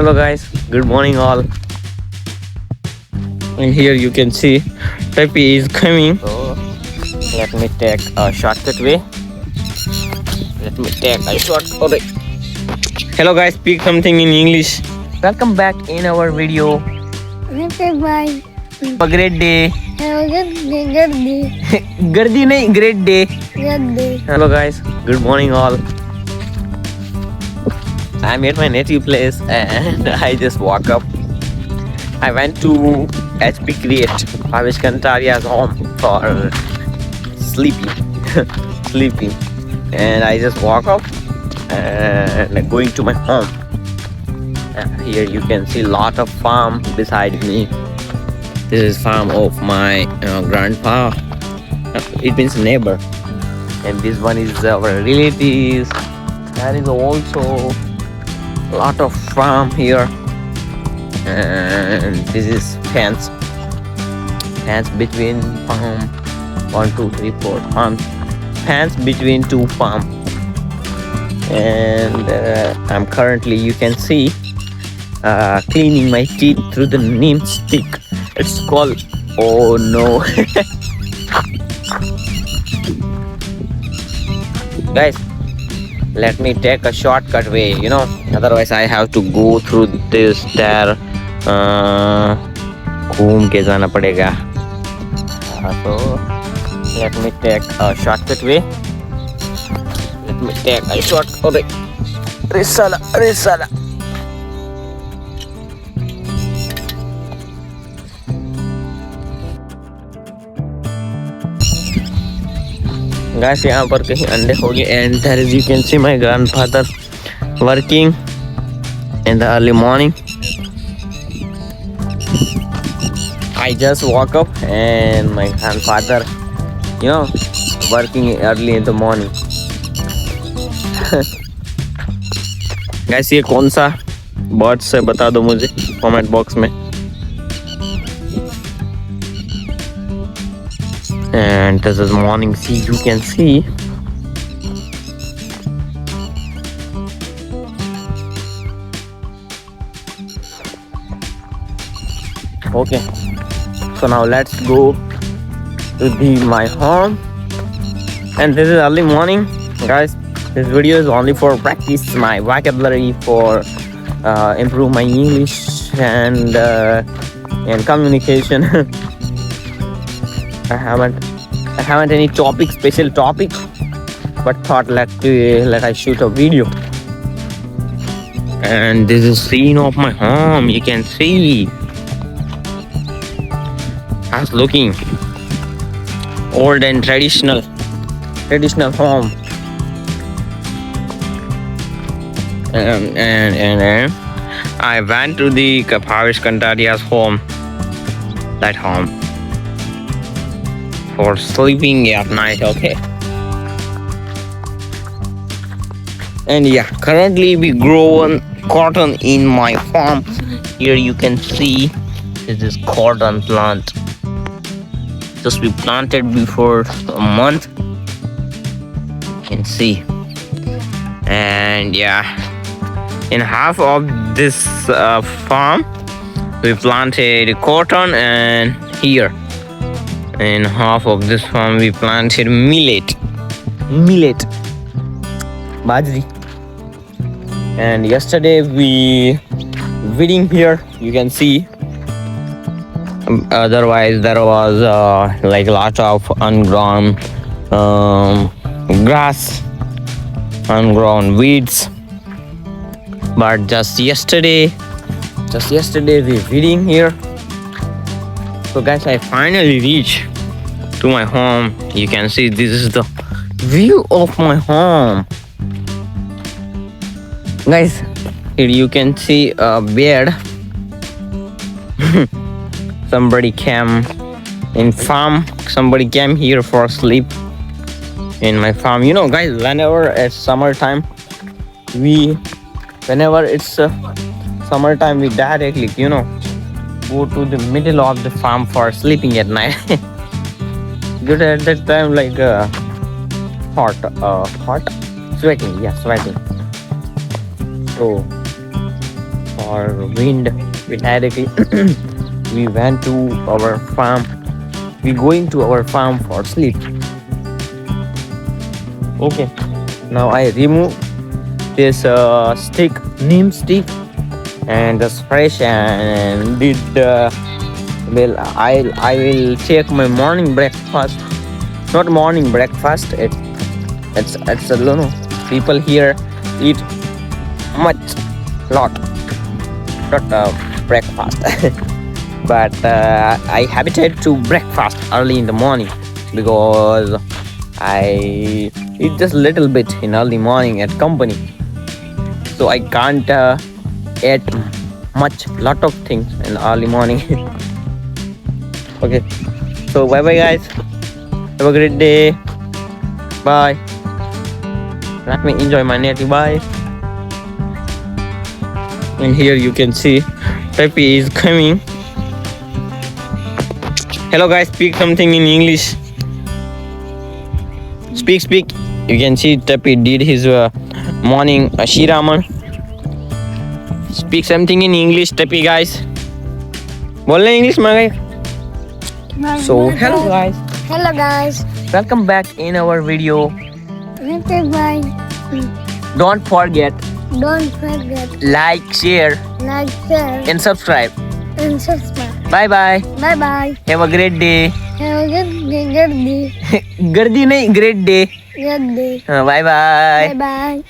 Hello guys, good morning all. And here you can see Pepe is coming. So let me take a shortcut way. Hello guys, speak something in English. Welcome back in our video. Okay, bye. Have a great day. Have a good day. Gardi nahi, great day. Good day. Hello guys, good morning all. I'm at my native place and I just woke up. I went to HP Create, Pavish Kantaria's home for sleeping. And I just woke up and going to my home. Here you can see lot of farm beside me. This is farm of my grandpa. It means neighbor. And this one is our relatives. There is also a lot of farm here. And this is fence between farm 1 2 3 4 farms, fence between two farm. And I'm currently, you can see, cleaning my teeth through the neem stick. It's called, oh no. Guys, let me take a shortcut way, otherwise I have to go through this there. घूम के जाना पड़ेगा. So let me take a shortcut way. Risala. Guys, यहाँ पर कहीं अंडे हो गए. And there is, you can see my grandfather working in the early morning. I just woke up and my grandfather, working early in the morning. Guys, ये कौन सा bird से बता दो मुझे कमेंट बॉक्स में. And this is morning. See, you can see. Okay. So now let's go to my home. And this is early morning, guys. This video is only for practice my vocabulary, for improve my English and communication. I haven't any special topic, but thought let I shoot a video. And this is scene of my home. You can see. As looking old and traditional home. And I went to the Kapavish Kantaria's home, that home, for sleeping at night. Okay. And yeah, currently we grow cotton in my farm. Here you can see this is cotton plant. Just we planted before a month. You can see. And yeah, in half of this farm we planted cotton, and here in half of this farm we planted millet, bajri. And yesterday we weeding here, you can see. Otherwise there was like a lot of ungrown grass, ungrown weeds. But just yesterday we weeding here. So guys, I finally reached to my home. You can see this is the view of my home. Guys, here you can see a bed. Somebody came in farm. Somebody came here for sleep in my farm. Guys, whenever it's summertime, we directly, go to the middle of the farm for sleeping at night. Good at that time, like hot, sweating. So for wind, we directly we went to our farm. We going to our farm for sleep. Okay. Now I remove this stick, neem stick, and just fresh and did. Well, I will take my morning breakfast. Not morning breakfast. It's a people here eat much lot not breakfast but I habited to breakfast early in the morning because I eat just little bit in early morning at company, so I can't eat much lot of things in early morning. Okay, so bye bye guys, have a great day, bye. Let me enjoy my native. Bye. And here you can see Pepe is coming. Hello guys, speak something in English. Speak. You can see Pepe did his morning Shiraman. Speak something in English, Pepe guys. बोलना English में guys. So hello guys. Hello guys. Welcome back in our video. Okay, bye. Don't forget Don't forget like, share, like, share, and subscribe. and subscribe. Bye bye. Bye bye. Have a great day. Have a good day. गर्दी नहीं, great day. Good day. Bye bye. Bye bye.